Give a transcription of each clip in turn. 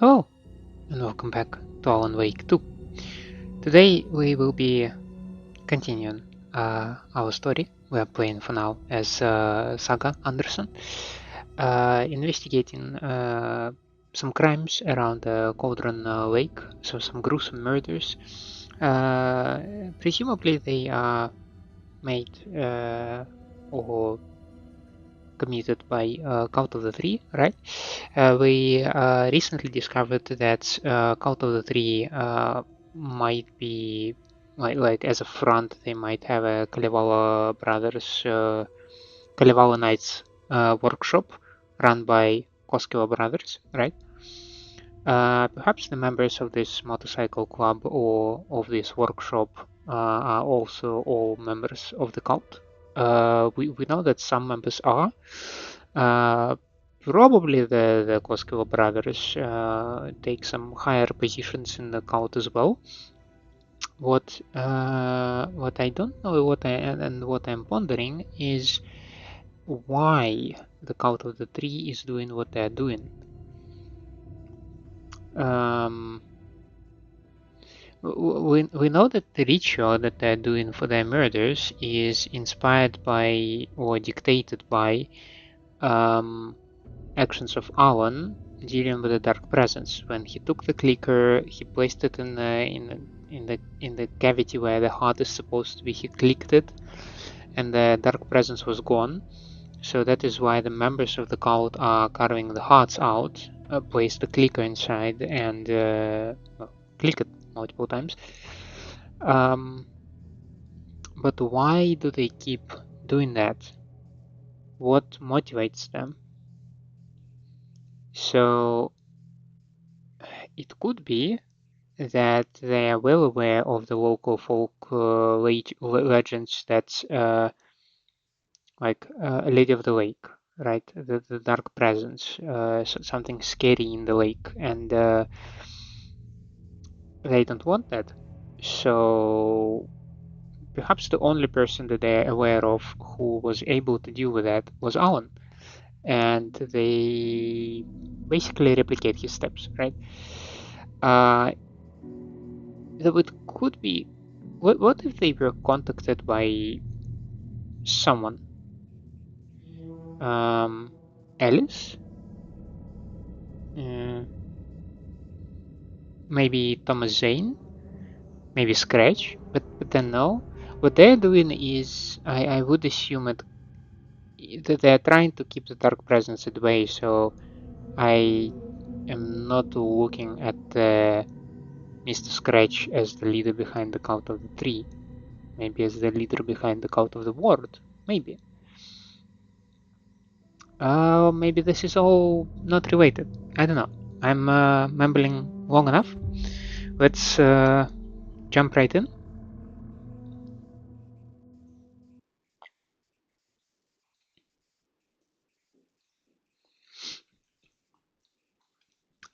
Hello, and welcome back to Alan Wake 2. Today we will be continuing our story. We are playing for now as Saga Anderson, investigating some crimes around the Cauldron Lake, so some gruesome murders. Presumably they are made or committed by Cult of the Three, right? We recently discovered that Cult of the Three might be like as a front. They might have a Kalevala Brothers, Kalevala Knights workshop run by Koskela Brothers, right? Perhaps the members of this motorcycle club or of this workshop are also all members of the cult. We know that some members are. Uh, Probably the Koskela brothers take some higher positions in the cult as well. What I don't know, and what I'm pondering is why the cult of the tree is doing what they're doing. Um, we know that the ritual that they're doing for their murders is inspired by or dictated by um, actions of Alan dealing with the dark presence. When he took the clicker, he placed it in the cavity where the heart is supposed to be. He clicked it, and the dark presence was gone. So that is why the members of the cult are carving the hearts out, place the clicker inside, and click it multiple times. Um, but why do they keep doing that? What motivates them? So it could be that they are well aware of the local folk legends that like a Lady of the Lake, right? The dark presence, something scary in the lake, and they don't want that. So perhaps the only person that they're aware of who was able to deal with that was Alan, and they basically replicate his steps, right? Uh, it could be. What if they were contacted by someone? Um, Alice? Uh, Maybe Thomas Zane? Maybe Scratch? But then no. What they're doing is, I would assume that they're trying to keep the dark presence at bay, so I am not looking at Mr. Scratch as the leader behind the Cult of the Tree. Maybe as the leader behind the Cult of the Ward. Maybe. Maybe this is all not related. I don't know. I'm mumbling long enough. Let's jump right in.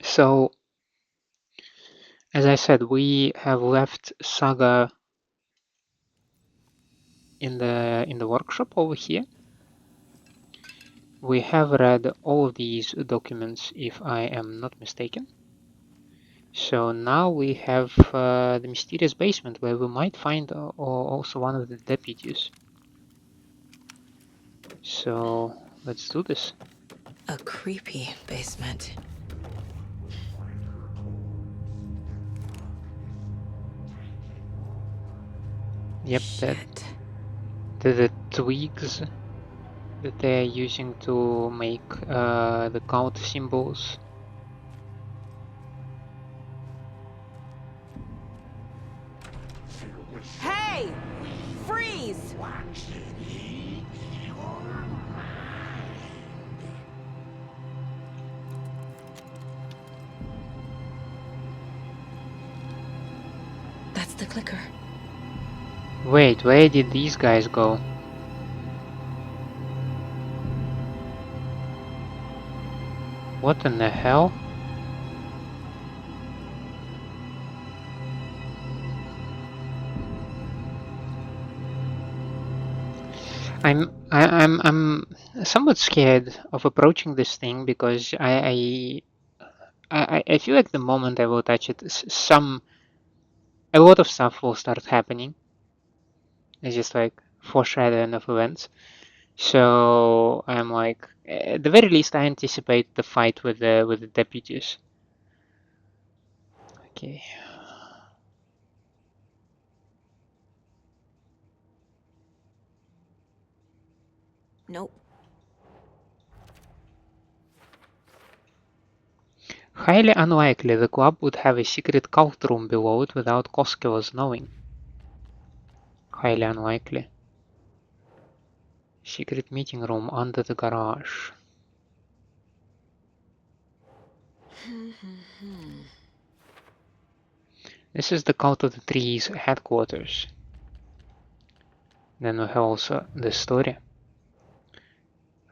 So, as I said, we have left Saga in the workshop over here. We have read all of these documents, if I am not mistaken. So now we have the mysterious basement where we might find also one of the deputies. So let's do this. A creepy basement. Yep, Shit. the twigs that they're using to make the count symbols. Hey! Freeze! That's the clicker. Wait, where did these guys go? What in the hell? I'm somewhat scared of approaching this thing because I feel like the moment I will touch it, a lot of stuff will start happening. It's just like foreshadowing of events. So I'm like, at the very least, I anticipate the fight with the deputies. Okay. Nope. Highly unlikely the club would have a secret cult room below it without Koskela's knowing. Highly unlikely. Secret meeting room under the garage. This is the Cult of the Trees headquarters. Then we have also the story.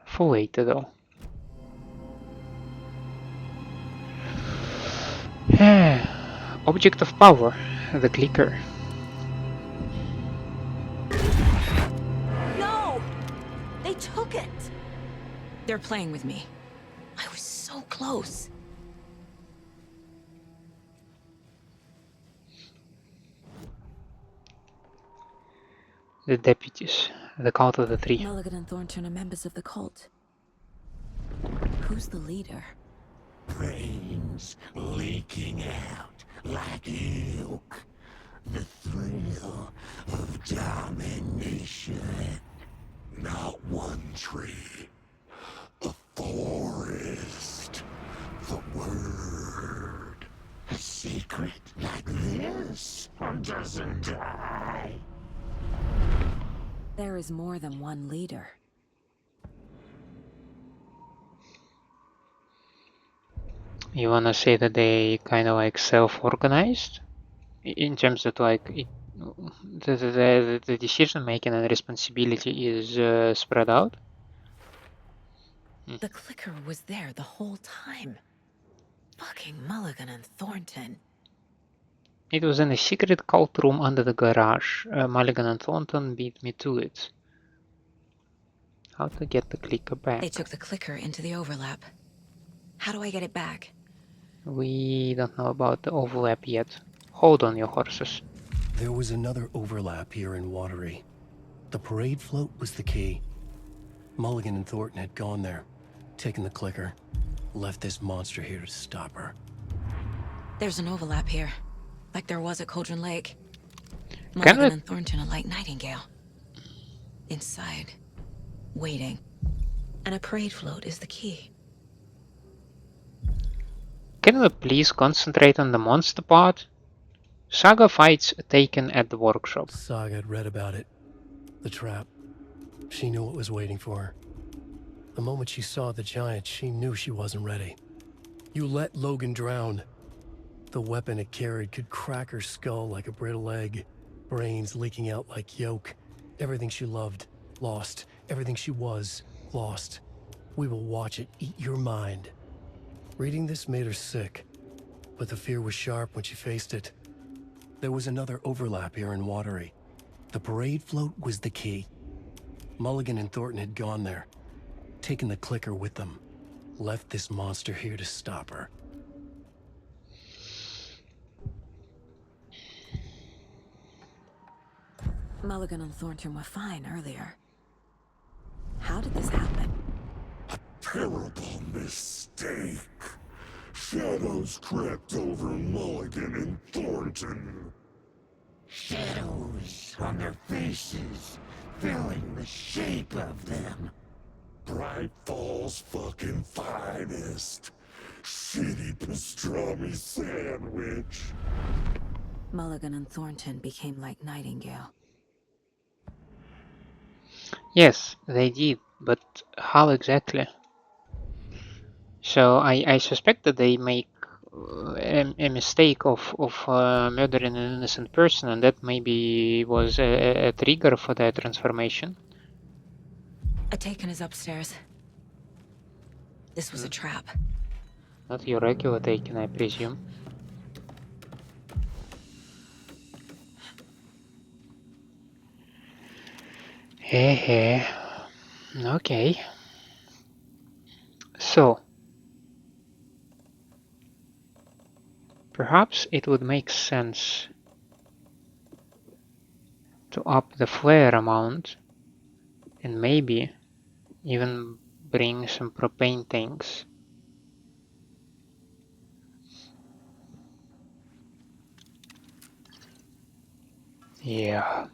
For later though. Object of power, the clicker. No! They took it! They're playing with me. I was so close. The deputies, the Cult of the Three. Mulligan and Thornton are members of the cult. Who's the leader? Brains leaking out like ilk. The thrill of domination. Not one tree. A forest. The word. A secret like this doesn't die. There is more than one leader. You wanna say that they kind of like self-organized? In terms that like the decision making and responsibility is spread out? The clicker was there the whole time. Fucking Mulligan and Thornton. It was in a secret cult room under the garage. Mulligan and Thornton beat me to it. How to get the clicker back? They took the clicker into the overlap. How do I get it back? We don't know about the overlap yet. Hold on your horses. There was another overlap here in Watery. The parade float was the key. Mulligan and Thornton had gone there, taken the clicker, left this monster here to stop her. There's an overlap here, like there was at Cauldron Lake. Can Mulligan we- and Thornton are like Nightingale. Inside, waiting. And a parade float is the key. Can we please concentrate on the monster part? Saga fights taken at the workshop. Saga had read about it. The trap. She knew what was waiting for her. The moment she saw the giant, she knew she wasn't ready. You let Logan drown. The weapon it carried could crack her skull like a brittle egg. Brains leaking out like yolk. Everything she loved, lost. Everything she was, lost. We will watch it eat your mind. Reading this made her sick, but the fear was sharp when she faced it. There was another overlap here in Watery. The parade float was the key. Mulligan and Thornton had gone there, taken the clicker with them, left this monster here to stop her. Mulligan and Thornton were fine earlier. How did this happen? Terrible mistake. Shadows crept over Mulligan and Thornton. Shadows on their faces, filling the shape of them. Bright Falls fucking finest. Shitty pastrami sandwich. Mulligan and Thornton became like Nightingale. Yes, they did, but how exactly? So I suspect that they make a mistake of murdering an innocent person, and that maybe was a trigger for their transformation. A taken is upstairs. This was a trap. Not your regular taken, I presume. Hehe. Okay. So, Perhaps it would make sense to up the flare amount and maybe even bring some propane tanks. Yeah.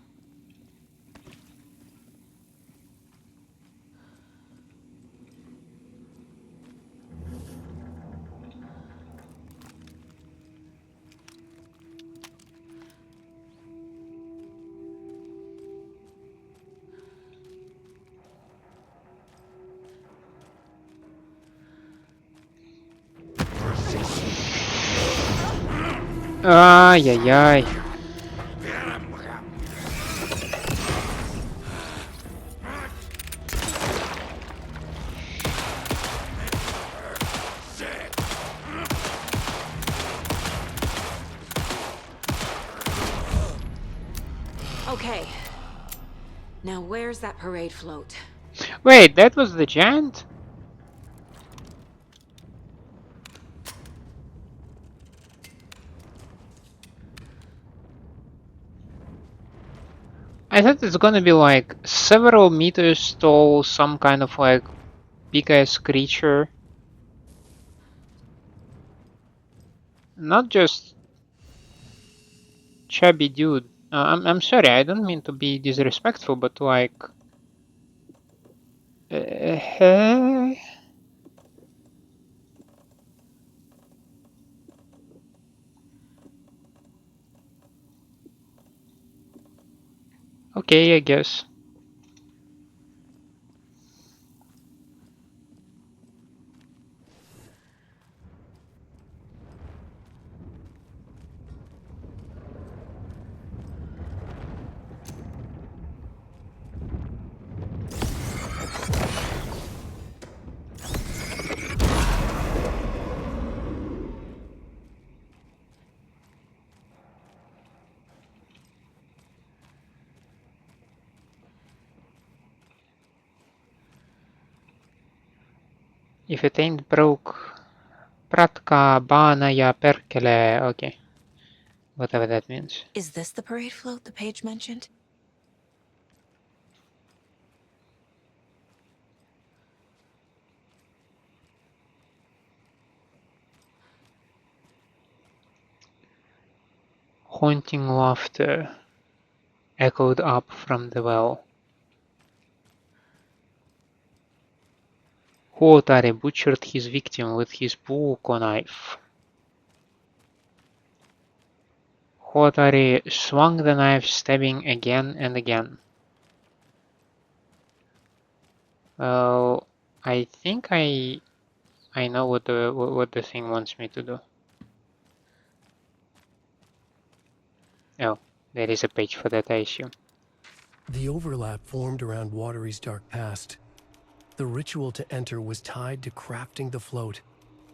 Ay, ay, ay. Okay. Now where's that parade float? Wait, that was the giant? I thought it's gonna be like several meters tall, some kind of like big ass creature. Not just chubby dude. I'm sorry, I don't mean to be disrespectful, but like, uh, okay, I guess. If it ain't broke, pratka banaya perkele. Okay, whatever that means. Is this the parade float the page mentioned? Haunting laughter echoed up from the well. Huotare butchered his victim with his puukko knife. Huotare swung the knife, stabbing again and again. Well, I think I know what the thing wants me to do. Oh, there is a page for that, I assume. The overlap formed around Watery's dark past. The ritual to enter was tied to crafting the float.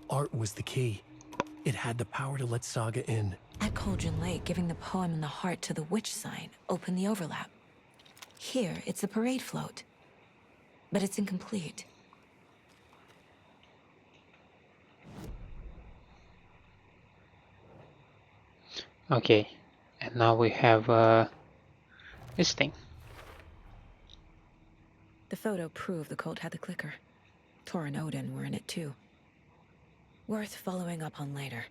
Art was the key. It had the power to let Saga in. At Cauldron Lake, giving the poem and the heart to the witch sign opened the overlap. Here, it's the parade float. But it's incomplete. Okay, and now we have this thing. The photo proved the cult had the clicker. Tor and Odin were in it too. Worth following up on later.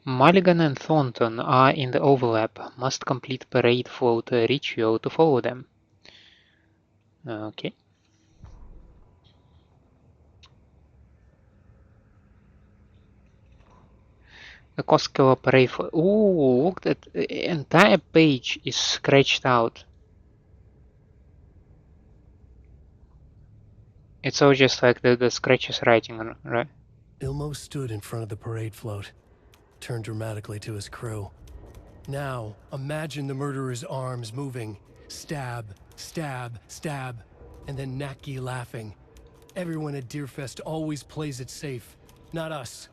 Mulligan and Thornton are in the overlap. Must complete parade float ritual to follow them. Okay. The Koskela parade float. Ooh, look, that entire page is scratched out. It's all just like the scratches writing, right? Ilmo stood in front of the parade float, turned dramatically to his crew. Now, imagine the murderer's arms moving. Stab, stab, stab, and then Naki laughing. Everyone at Deerfest always plays it safe, not us.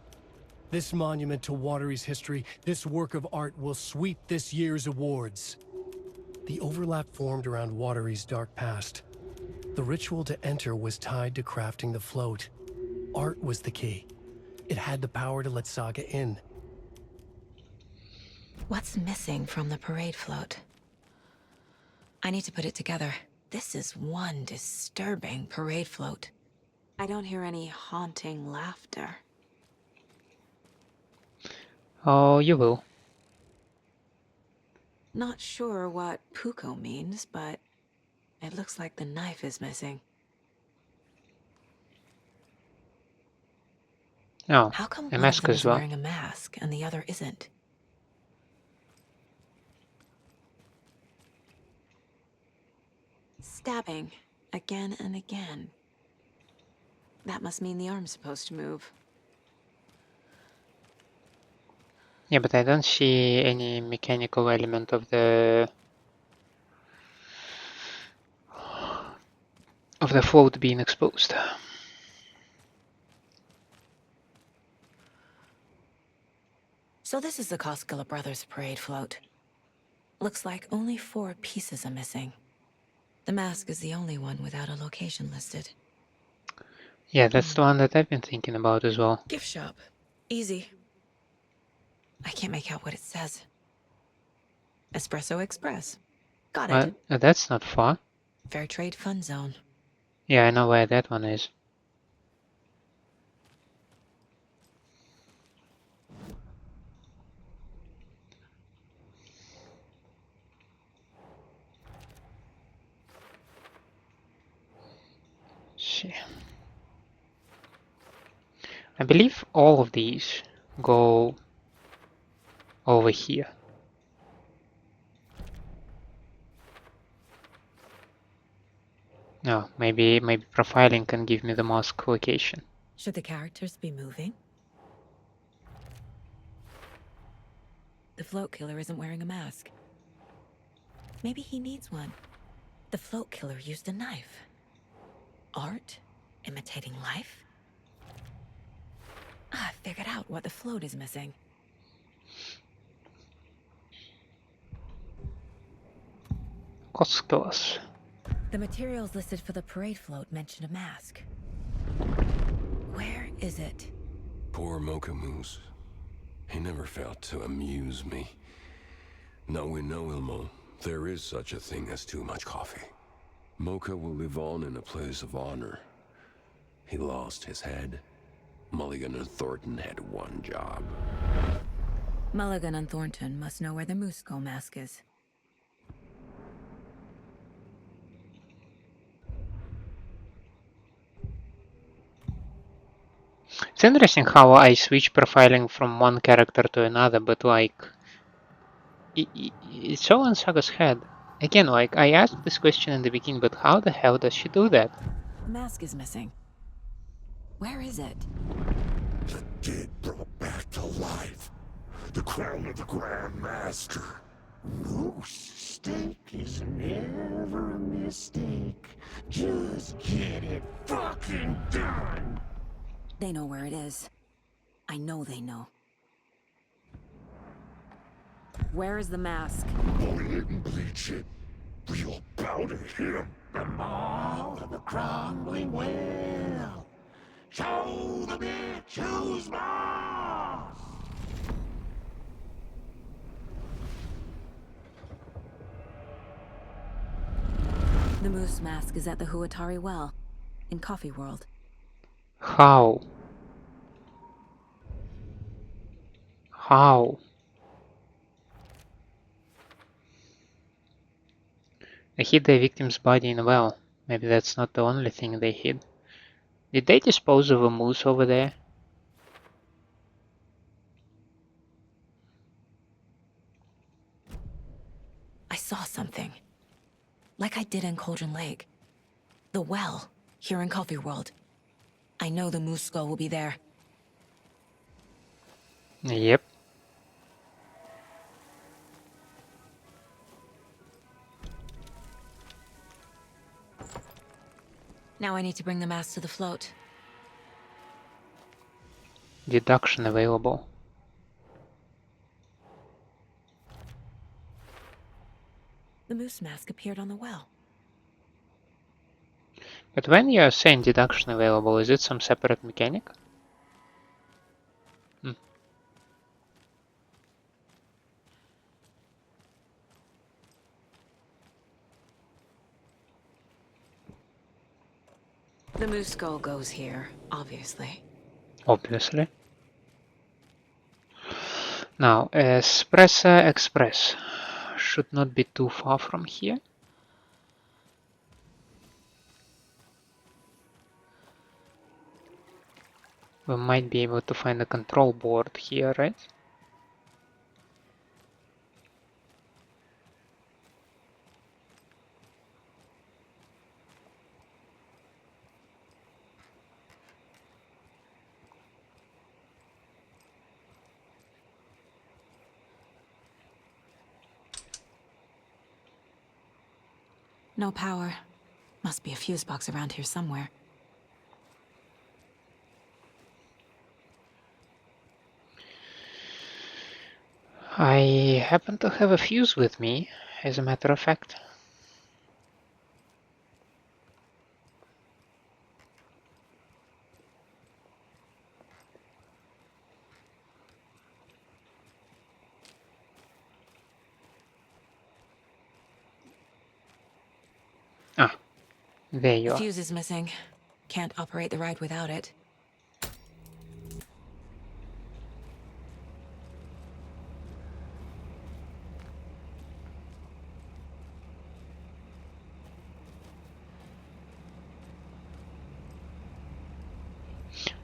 This monument to Watery's history, this work of art will sweep this year's awards. The overlap formed around Watery's dark past. The ritual to enter was tied to crafting the float. art was the key. It had the power to let Saga in. What's missing from the parade float? I need to put it together. This is one disturbing parade float. I don't hear any haunting laughter. Oh, you will. Not sure what Puko means, but it looks like the knife is missing. Oh, How come a one of mask them as is well. wearing a mask and the other isn't? Stabbing again and again. That must mean the arm's supposed to move. Yeah, but I don't see any mechanical element of the float being exposed. So this is the Koskela Brothers parade float. Looks like only 4 pieces are missing. The mask is the only one without a location listed. Yeah, that's the one that I've been thinking about as well. Gift shop. Easy. I can't make out what it says. Espresso Express. Got it. But that's not far. Fair Trade Fun Zone. Yeah, I know where that one is. See. I believe all of these go over here. No, maybe profiling can give me the mask location. Should the characters be moving? The float killer isn't wearing a mask. Maybe he needs one. The float killer used a knife. Art? Imitating life? I figured out what the float is missing. Koskelas. The materials listed for the parade float mention a mask. Where is it? Poor Mocha Moose. He never failed to amuse me. Now we know, Ilmo, there is such a thing as too much coffee. Mocha will live on in a place of honor. He lost his head. Mulligan and Thornton had one job. Mulligan and Thornton must know where the Moose Skull mask is. It's interesting how I switch profiling from one character to another, but like, it's all in Saga's head. Again, like, I asked this question in the beginning, but how the hell does she do that? The mask is missing. Where is it? The dead brought back to life. The crown of the Grand Master. Moose steak is never a mistake. Just get it fucking done. They know where it is. I know they know. Where is the mask? Bully it and bleach it. Real bout at him. And all of the crumbling well. Show the bitch who's boss. The moose mask is at the Huatari Well, in Coffee World. How? How? They hid their victim's body in a well. Maybe that's not the only thing they hid. Did they dispose of a moose over there? I saw something. Like I did in Cauldron Lake. The well, here in Coffee World. I know the Moose Skull will be there. Yep. Now I need to bring the mask to the float. Deduction available. The moose mask appeared on the well. But when you are saying deduction available, is it some separate mechanic? Hmm. The moose skull goes here, obviously. Obviously. Now, Espresso Express should not be too far from here. We might be able to find a control board here, right? No power. Must be a fuse box around here somewhere. I happen to have a fuse with me, as a matter of fact. Ah, there you The are. fuse is missing. Can't operate the ride without it.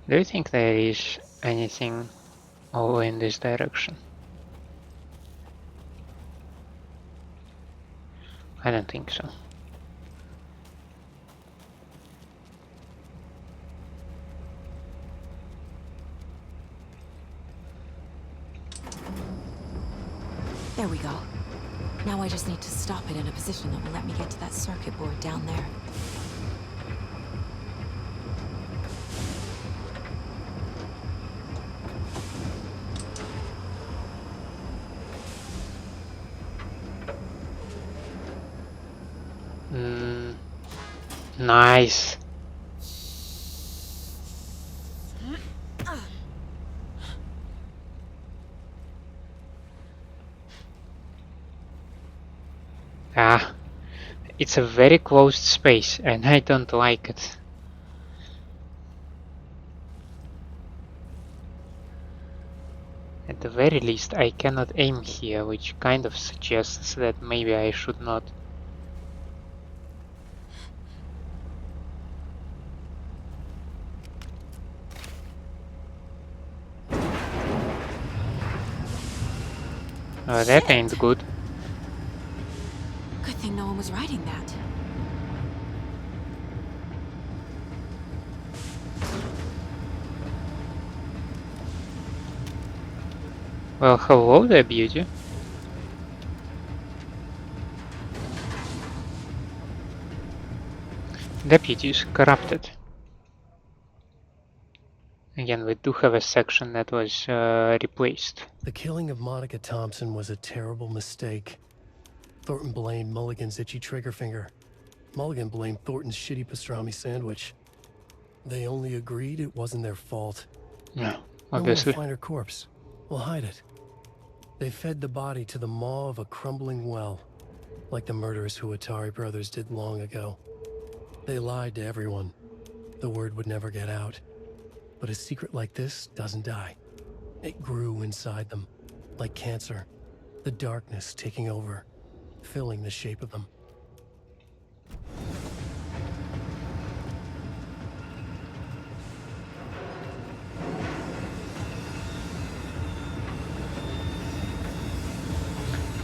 Do you think there is anything over in this direction? I don't think so. There we go. Now I just need to stop it in a position that will let me get to that circuit board down there. Nice. Ah, it's a very closed space and I don't like it. At the very least, I cannot aim here, which kind of suggests that maybe I should not. That ain't good. Good thing no one was riding that. Well, hello there, beauty. Deputies corrupted. Again, we do have a section that was replaced. The killing of Monica Thompson was a terrible mistake. Thornton blamed Mulligan's itchy trigger finger. Mulligan blamed Thornton's shitty pastrami sandwich. They only agreed it wasn't their fault. No, We want obviously. to find her corpse. We'll hide it. They fed the body to the maw of a crumbling well, like the murderous Huatari brothers did long ago. They lied to everyone. The word would never get out. But a secret like this doesn't die. It grew inside them, like cancer. The darkness taking over, filling the shape of them.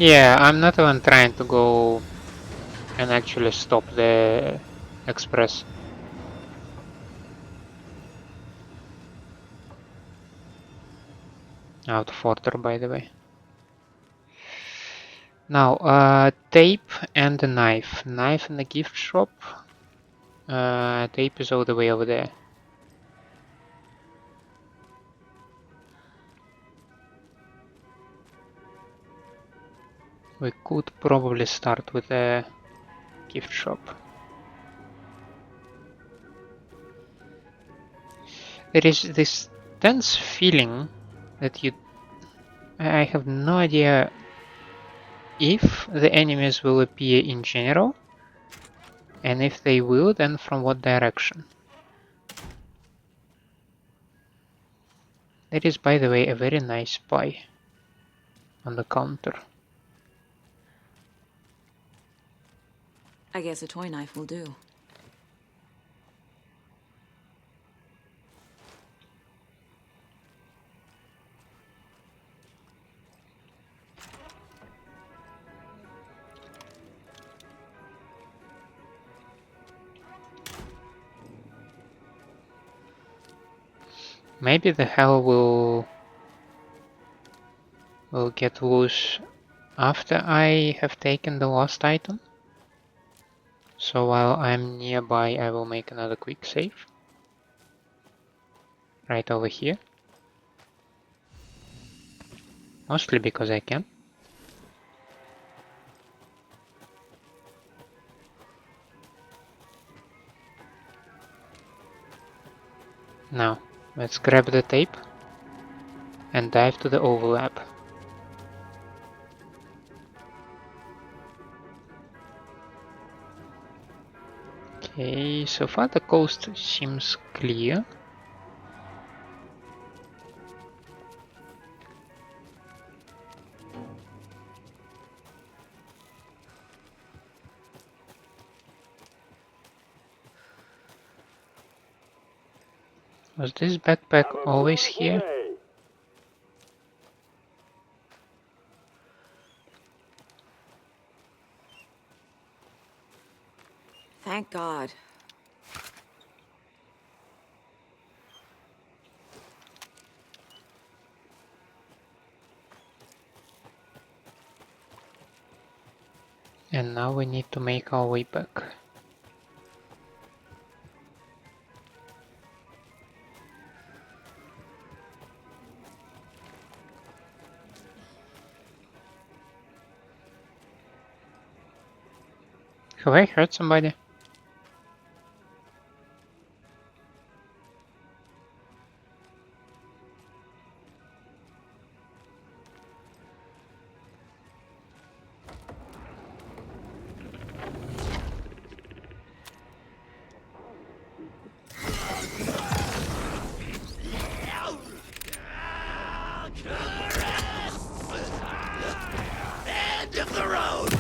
Yeah, I'm not even trying to go and actually stop the express. Out of order, by the way. Now, tape and a knife. Knife in the gift shop. Tape is all the way over there. We could probably start with a gift shop. There is this tense feeling that I have no idea if the enemies will appear in general, and if they will, then from what direction. There is, by the way, a very nice pie on the counter. I guess a toy knife will do. Maybe the hell will get loose after I have taken the last item. So while I'm nearby, I will make another quick save. Right over here. Mostly because I can. Now, let's grab the tape and dive to the overlap. Okay, so far the coast seems clear. Was this backpack always here? Thank God. And now we need to make our way back. Have I hurt somebody? End of the road!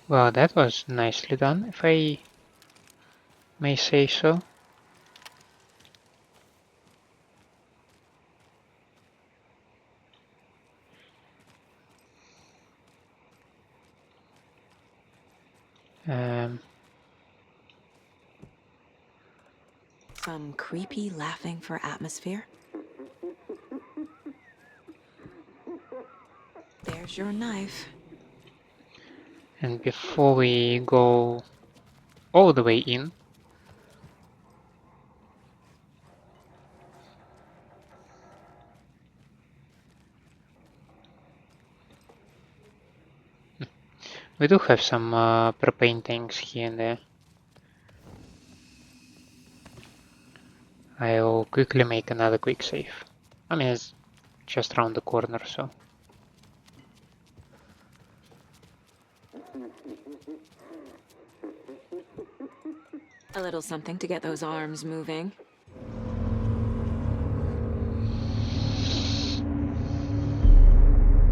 Well, that was nicely done, if I may say so. Some creepy laughing for atmosphere. There's your knife. And before we go all the way in, we do have some propane tanks here and there. I'll quickly make another quick save. I mean, it's just around the corner, so. A little something to get those arms moving.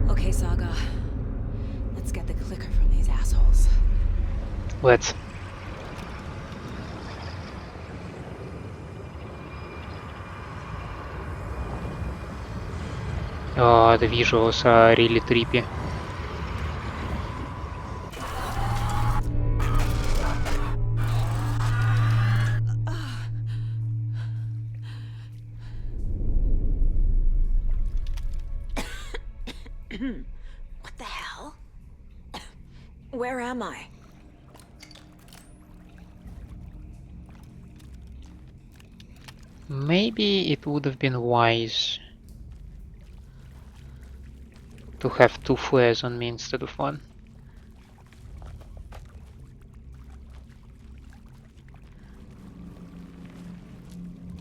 Okay, Saga. Let's get the clicker from these assholes. Let's. Oh, the visuals are really trippy. What the hell? Where am I? Maybe it would have been wise to have 2 flares on me instead of 1.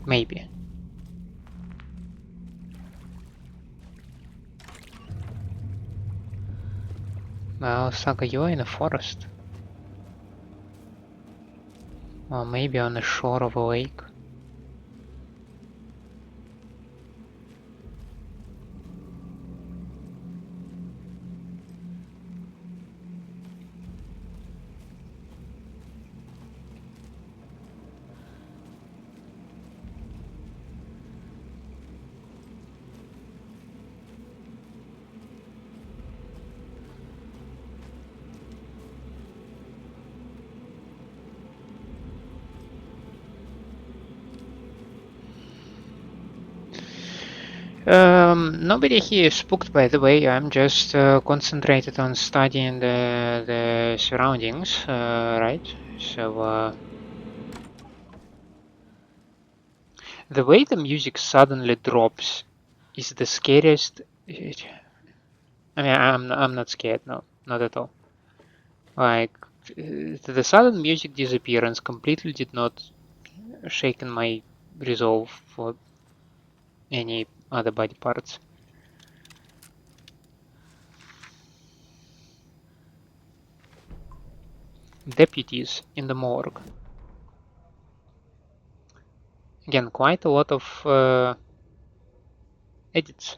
Maybe. Well, Saga, you're in a forest. Or maybe on the shore of a lake. Nobody here is spooked, by the way. I'm just concentrated on studying the surroundings, right? So, the way the music suddenly drops is the scariest. I mean, I'm not scared, no, not at all. Like, the sudden music disappearance completely did not shaken my resolve for any other body parts. Deputies in the morgue. Again, quite a lot of edits.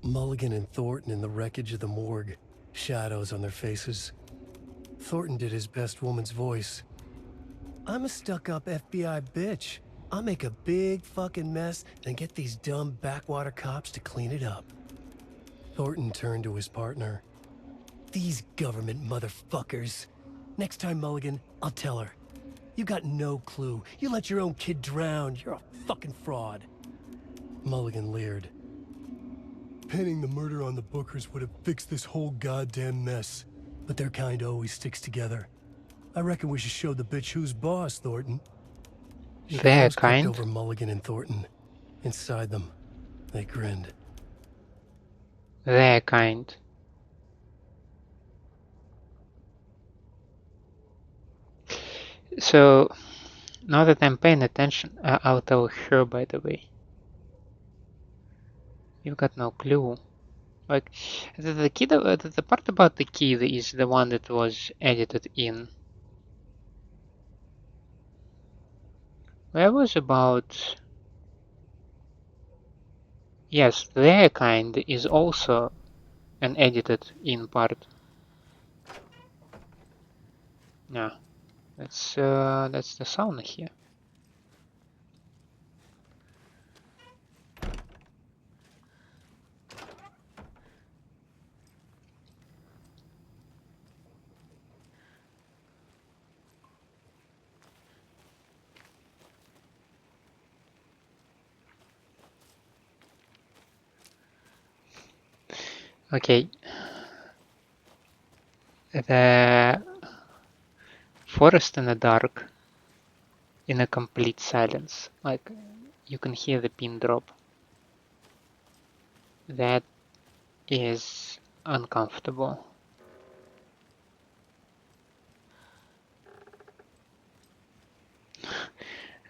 Mulligan and Thornton in the wreckage of the morgue, shadows on their faces. Thornton did his best woman's voice. I'm a stuck-up FBI bitch. I'll make a big fucking mess and get these dumb backwater cops to clean it up. Thornton turned to his partner. These government motherfuckers. Next time, Mulligan, I'll tell her. You got no clue. You let your own kid drown. You're a fucking fraud. Mulligan leered. Pinning the murder on the Bookers would have fixed this whole goddamn mess. But their kind always sticks together. I reckon we should show the bitch who's boss, Thornton. Their Shadows crept kind. over Mulligan and Thornton. Inside them, they grinned. Their kind. So, now that I'm paying attention, I'll tell her, by the way. You've got no clue. Like, the kid, the part about the kid is the one that was edited in. That was about... Yes, their kind is also an edited in part. Yeah, that's the sauna here. Okay, the forest in the dark, in a complete silence. Like, you can hear the pin drop. That is uncomfortable.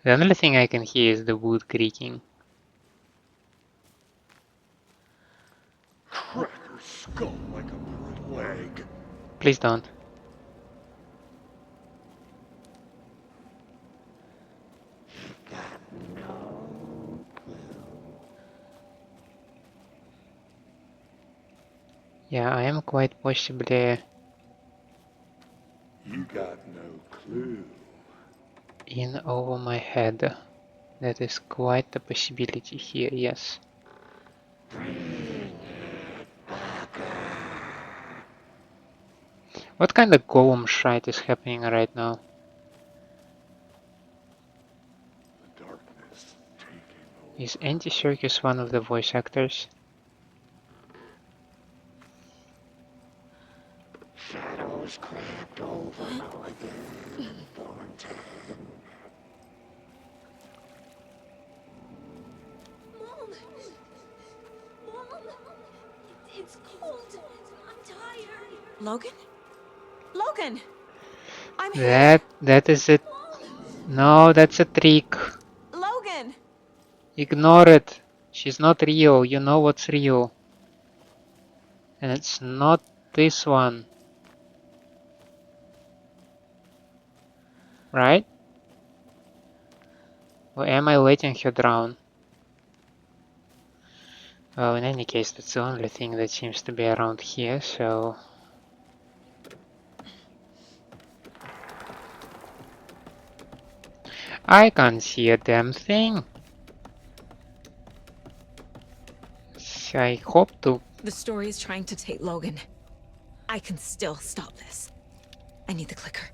The only thing I can hear is the wood creaking. Crack her skull like a broiled leg. Please don't. Yeah, I am quite possibly You got no clue. in over my head. That is quite a possibility here, yes. What kind of golem shite is happening right now? The darkness taking over. Is Andy Serkis one of the voice actors? Shadows crept over Mulligan, Thornton. Logan? Logan! I'm here! That is it. No, that's a trick. Logan! Ignore it. She's not real. You know what's real. And it's not this one. Right? Or am I letting her drown? Well, in any case, that's the only thing that seems to be around here, so... I can't see a damn thing. So I hope to... The story is trying to take Logan. I can still stop this. I need the clicker.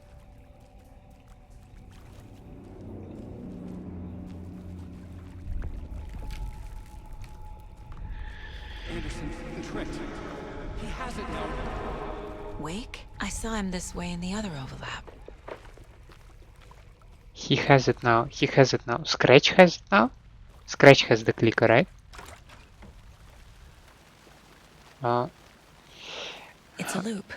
Anderson's been tricked. He has it now. Wake? I saw him this way in the other overlap. He has it now. He has it now. Scratch has it now? Scratch has the clicker, right? Oh. It's a loop.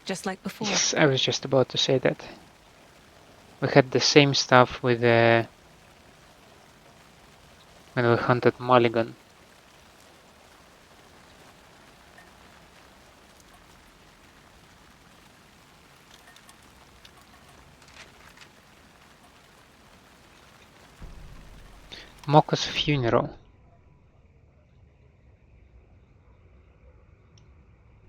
Just like before. Yes, I was just about to say that. We had the same stuff with when we hunted Mulligan. Mocha's funeral.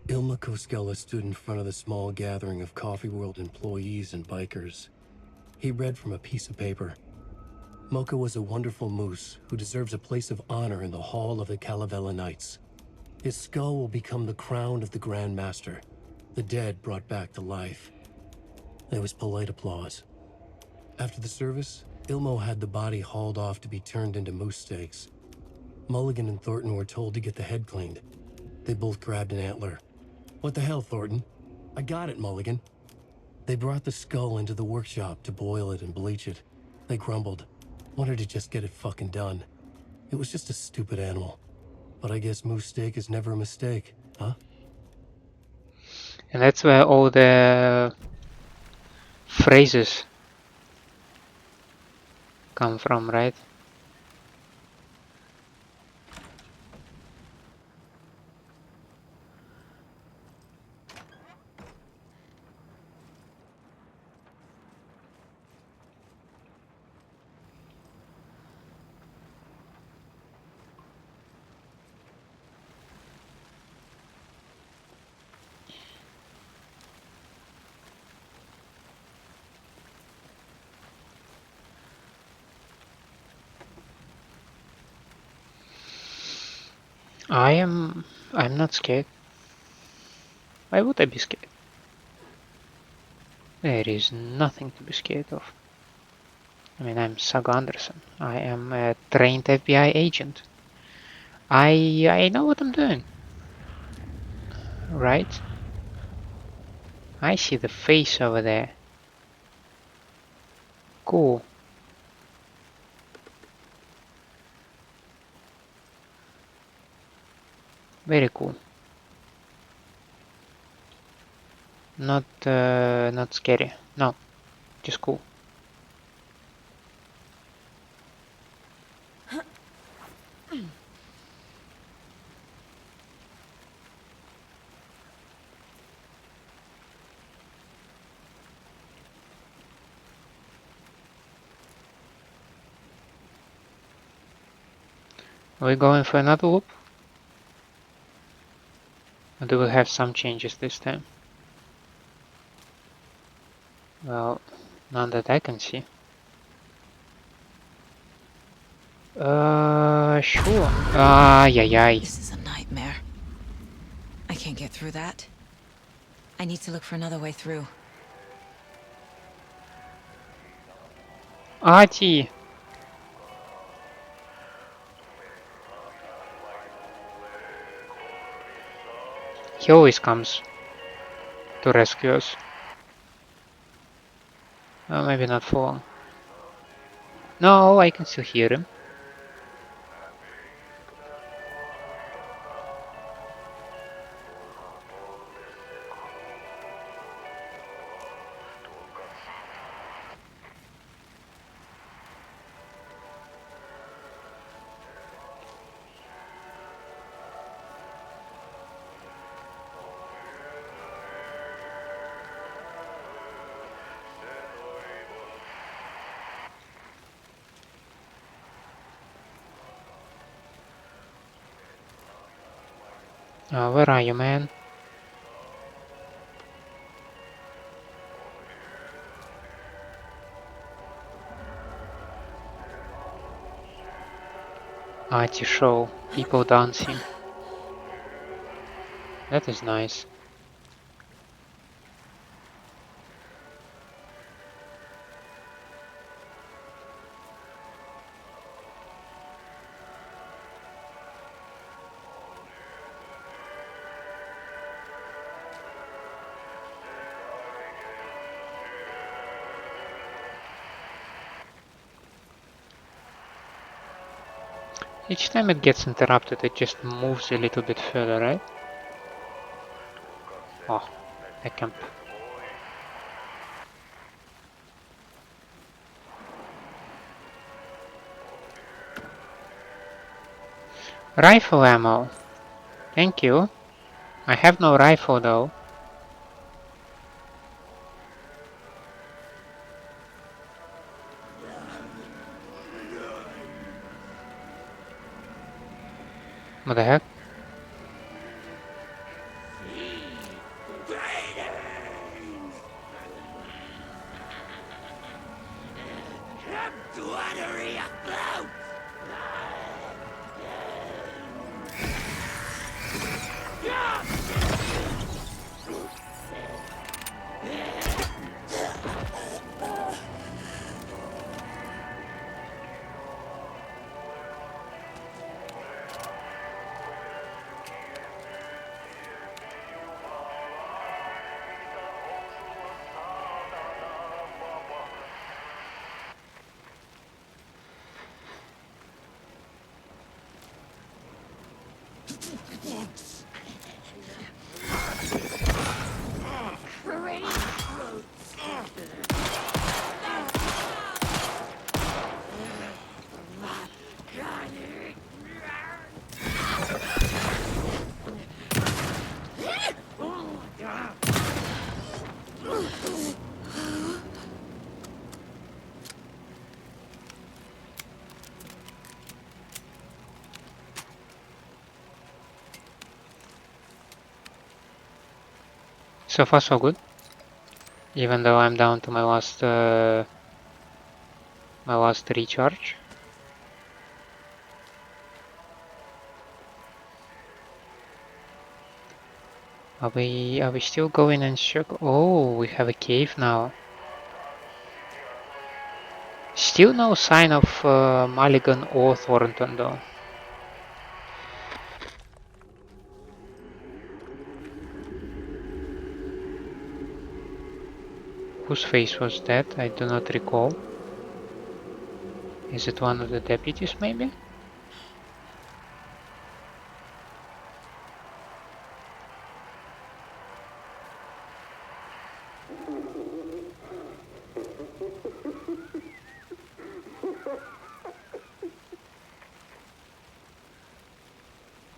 Ilma Koskela stood in front of the small gathering of Coffee World employees and bikers. He read from a piece of paper. Mocha was a wonderful moose who deserves a place of honor in the hall of the Calavella Knights. His skull will become the crown of the Grand Master, the dead brought back to life. There was polite applause. After the service, Ilmo had the body hauled off to be turned into moose steaks. Mulligan and Thornton were told to get the head cleaned. They both grabbed an antler. What the hell, Thornton? I got it, Mulligan. They brought the skull into the workshop to boil it and bleach it. They grumbled. Wanted to just get it fucking done. It was just a stupid animal. But I guess moose steak is never a mistake, huh? And that's where all the phrases come from, right? I'm not scared. Why would I be scared? There is nothing to be scared of. I mean, I'm Sag Anderson. I am a trained FBI agent. I know what I'm doing. Right? I see the face over there. Cool. Very cool. Not scary. No, just cool. Are we going for another loop? Or do we have some changes this time? Well, none that I can see. Sure. Ay. This is a nightmare. I can't get through that. I need to look for another way through. Ati! He always comes to rescue us. Maybe not for long. No, I can still hear him. Where are you, man? Arty show. People dancing. That is nice. Each time it gets interrupted, it just moves a little bit further, right? Oh, a camp. Rifle ammo. Thank you. I have no rifle though. What the heck? So far so good. Even though I'm down to my last recharge. Are we still going in circle? Oh, we have a cave now. Still no sign of Mulligan or Thornton though. Whose face was that? I do not recall. Is it one of the deputies maybe?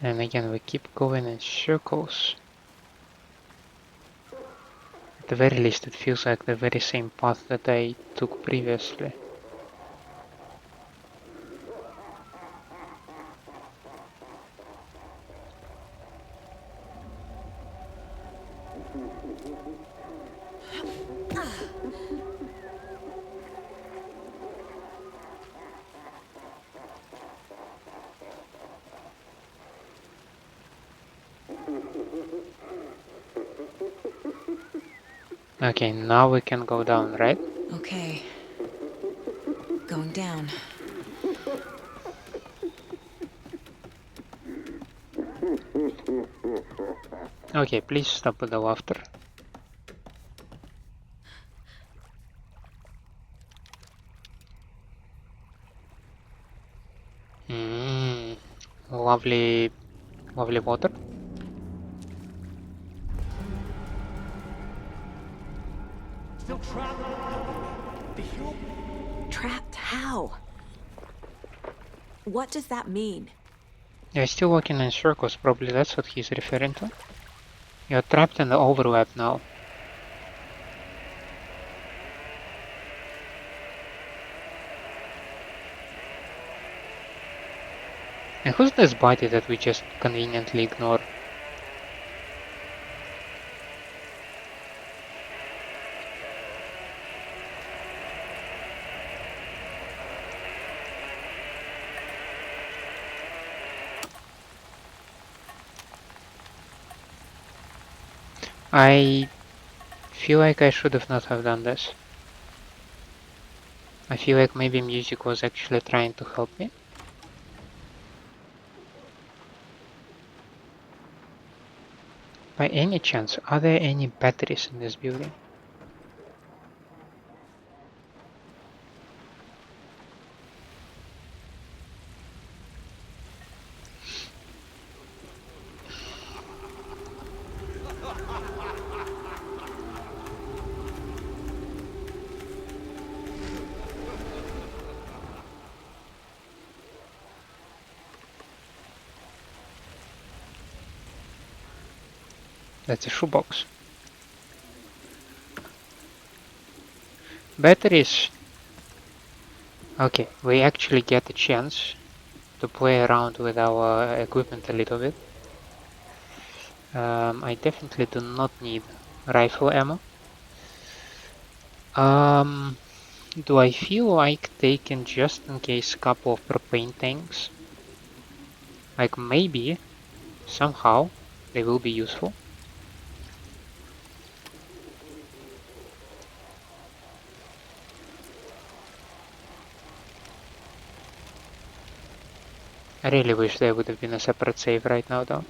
And again we keep going in circles. At the very least it feels like the very same path that I took previously. Okay, now we can go down, right? Okay. Going down. Okay, please stop with the laughter. Lovely, lovely water. Still trapped. The hill. Trapped how? What does that mean? Yeah, still walking in circles, probably that's what he's referring to. You're trapped in the overlap now. And who's this body that we just conveniently ignore? I feel like I should have not have done this. I feel like maybe music was actually trying to help me. By any chance, are there any batteries in this building? That's a shoebox. Batteries. Okay, we actually get a chance to play around with our equipment a little bit. I definitely do not need rifle ammo. Do I feel like taking just in case a couple of propane tanks? Like maybe, somehow, they will be useful. I really wish there would have been a separate save right now though.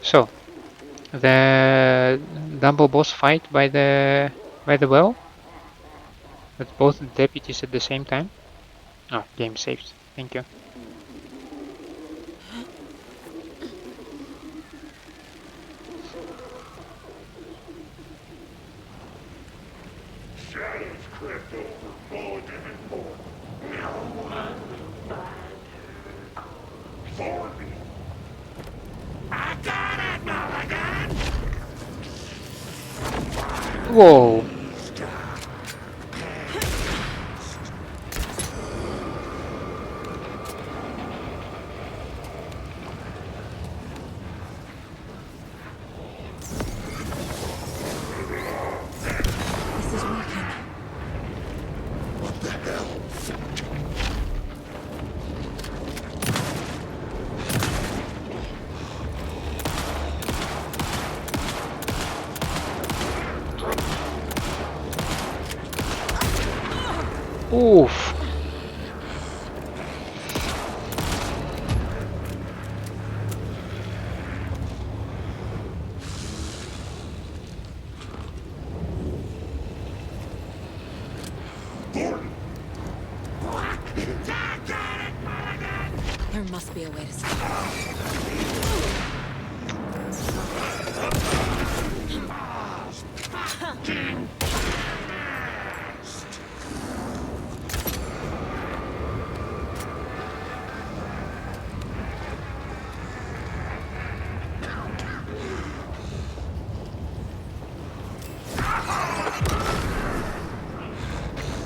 So, the double boss fight by the well with both the deputies at the same time. Oh, game saved. Thank you. Shadows crept over Mulligan and Morton. No one for me. I got it, Mulligan! Whoa! This is working. What the hell? Oof! There must be a way to stop.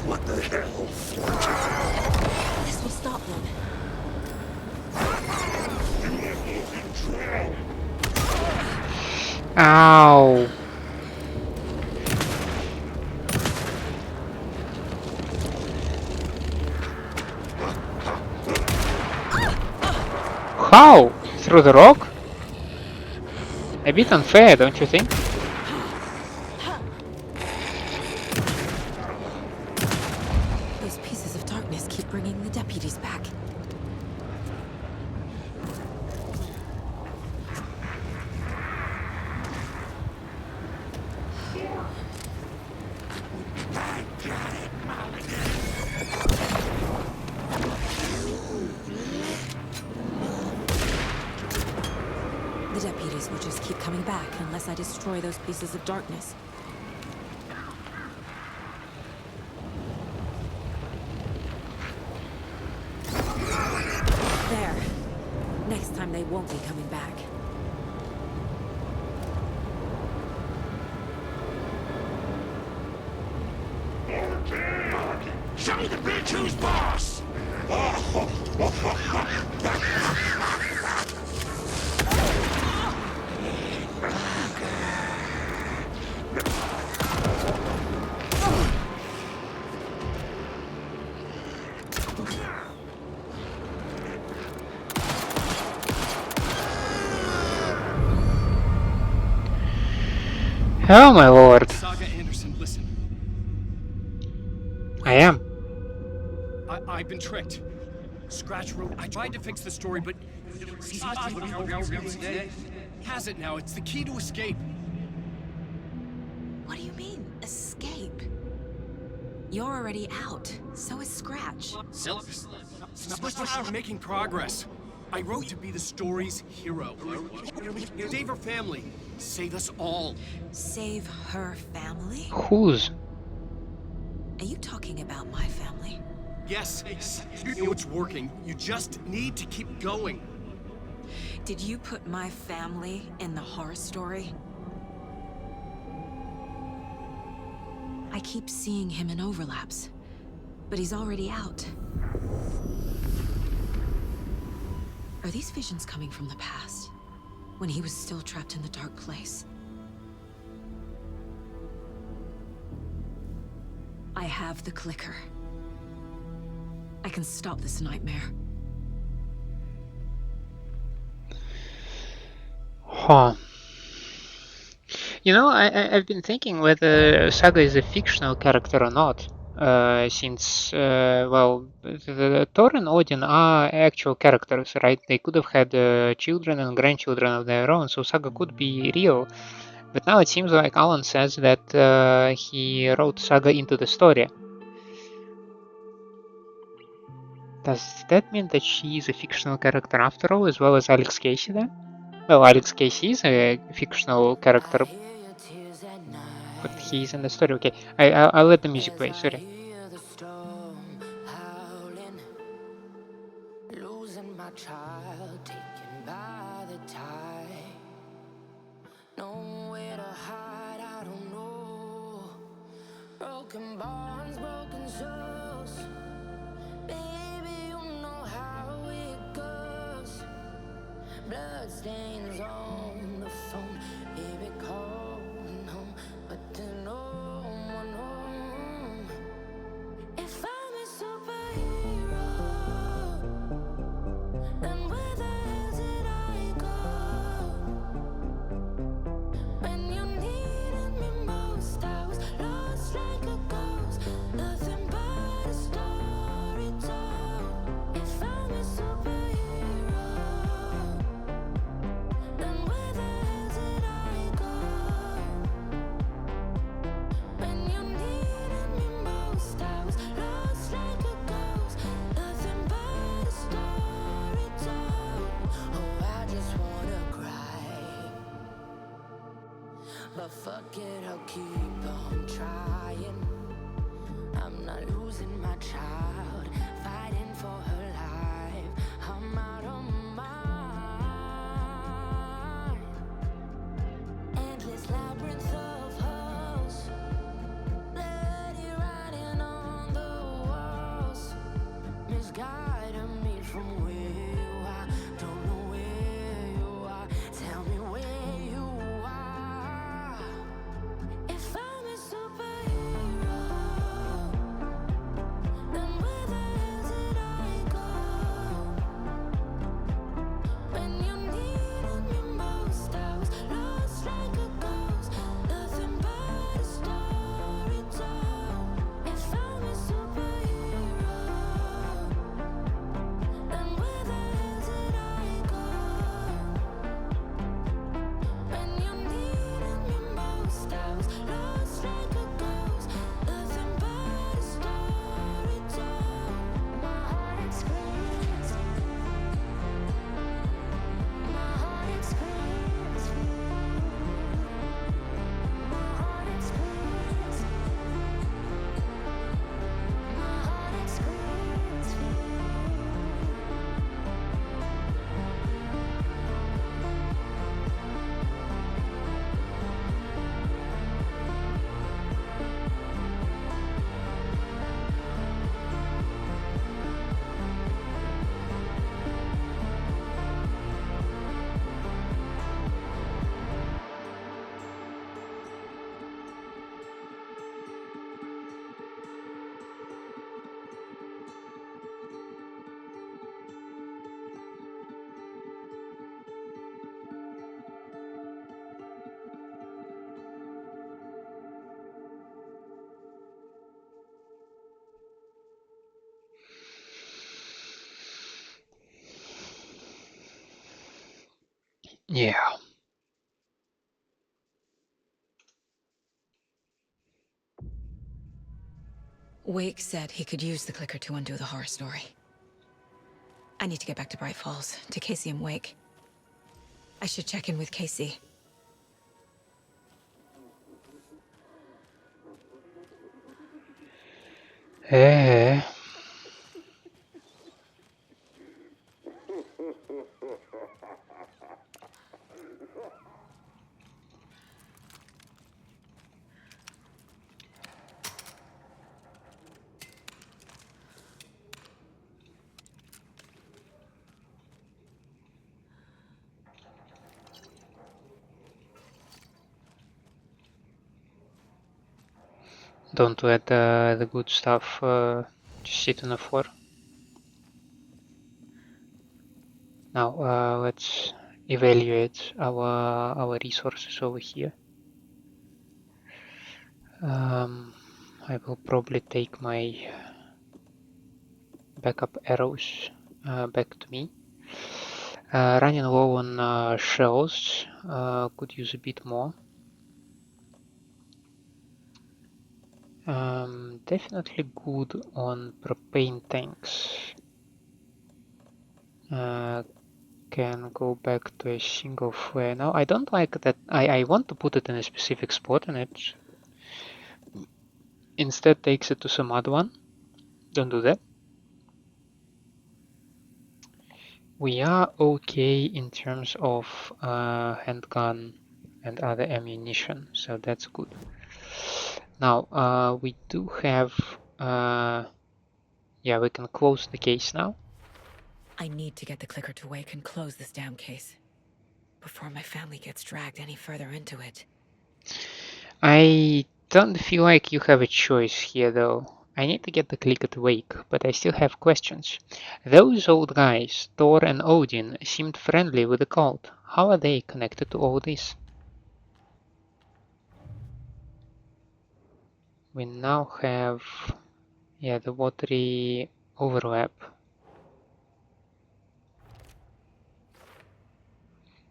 What the hell? This will stop them. You let Logan drown. Ow! How? Through the rock? A bit unfair, don't you think? Those pieces of darkness keep bringing the deputies back. The deputies will just keep coming back unless I destroy those pieces of darkness. There. Next time they won't be coming back. Show the bitch who's boss! Oh my lord. Saga Anderson, listen. I am. I've been tricked. Scratch wrote. I tried to fix the story, but has it now. It's the key to escape. What do you mean, escape? You're already out. So is Scratch. We're making progress. I wrote to be the story's hero. Save her family. Save us all. Save her family? Whose? Are you talking about my family? Yes, you know it's working. You just need to keep going. Did you put my family in the horror story? I keep seeing him in overlaps, but he's already out. Are these visions coming from the past, when he was still trapped in the dark place? I have the clicker. I can stop this nightmare. Huh. You know, I've been thinking whether Saga is a fictional character or not. Since, well, the Thor and Odin are actual characters, right? They could have had children and grandchildren of their own, so Saga could be real. But now it seems like Alan says that he wrote Saga into the story. Does that mean that she is a fictional character after all, as well as Alex Casey then? Well, Alex Casey is a fictional character, but he's in the story. Okay, I'll let the music play, sorry. Losing my child, taken by the tide. Nowhere to hide, I don't know. Broken bonds, broken souls. Baby, you know how it goes. Blood stains on the phone. Hear it calling home, but there's no one home. If I'm a superhero, then where the hell did I go? When you needed me most, I was lost like a ghost. Nothing but a story told. If I'm a superhero, then where the hell did I go? When you needed me most, I was lost like a ghost. Nothing but a story told. Oh, I just wanna cry, but fuck it, I'll keep on trying. I'm not losing my child, fighting for her life. I'm out of mind. Endless labyrinth of holes, bloody writing on the walls, misguiding me from where you are. Don't know where you are. Tell me where you are. If I'm a superhero, then where the hell did I go? Yeah. Wake said he could use the clicker to undo the horror story. I need to get back to Bright Falls, to Casey and Wake. I should check in with Casey. Eh. Don't let the good stuff just sit on the floor. Now let's evaluate our resources over here. I will probably take my backup arrows back to me. Running low on shells, could use a bit more. Definitely good on propane tanks. Can go back to a single flare. Now I don't like that. I want to put it in a specific spot and it instead takes it to some other one. Don't do that. We are okay in terms of handgun and other ammunition, so that's good. Now we do have yeah, we can close the case now. I need to get the clicker to Wake and close this damn case before my family gets dragged any further into it. I don't feel like you have a choice here though. I need to get the clicker to Wake, but I still have questions. Those old guys, Thor and Odin, seemed friendly with the cult. How are they connected to all this? We now have, yeah, the watery overlap.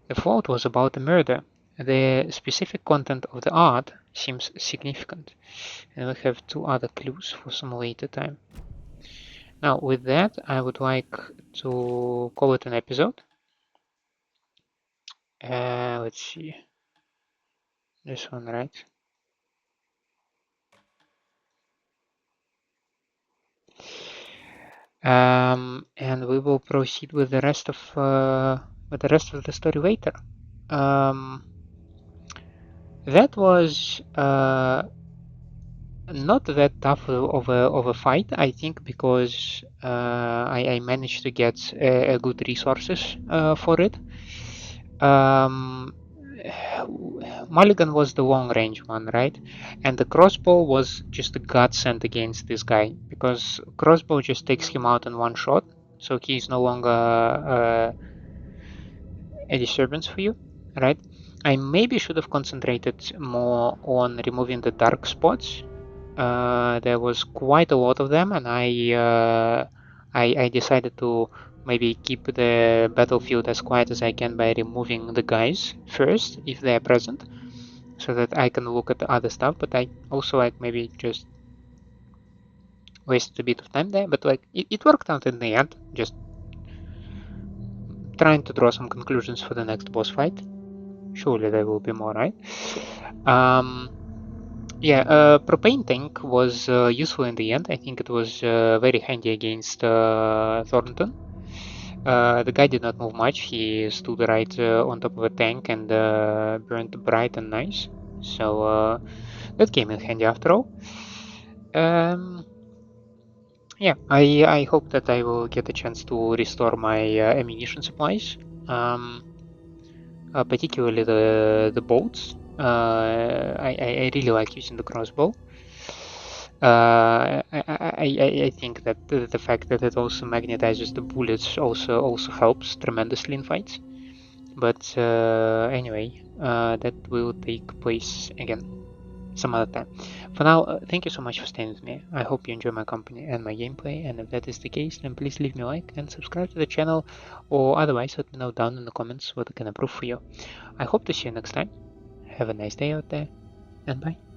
The fault was about the murder. The specific content of the art seems significant, and we have two other clues for some later time. Now, with that, I would like to call it an episode. Let's see. This one, right? And we will proceed with the rest of the story later. That was not that tough of a fight, I think, because I managed to get a good resources for it. Mulligan was the long range one, right? And the crossbow was just a godsend against this guy, because crossbow just takes him out in one shot, so he's no longer a disturbance for you, right? I maybe should have concentrated more on removing the dark spots. There was quite a lot of them, and I decided to maybe keep the battlefield as quiet as I can by removing the guys first, if they're present, so that I can look at the other stuff. But I also like maybe just wasted a bit of time there, but like it worked out in the end. Just trying to draw some conclusions for the next boss fight. Surely there will be more, right? Yeah, propane tank was useful in the end. I think it was very handy against Thornton. The guy did not move much. He stood right on top of a tank and burned bright and nice. So that came in handy after all. Yeah, I hope that I will get a chance to restore my ammunition supplies. Particularly the bolts. I really like using the crossbow. I think that the fact that it also magnetizes the bullets also helps tremendously in fights. But anyway, that will take place again some other time. For now, thank you so much for staying with me. I hope you enjoy my company and my gameplay, and if that is the case, then please leave me a like and subscribe to the channel, or otherwise let me know down in the comments what I can improve for you. I hope to see you next time. Have a nice day out there, and bye.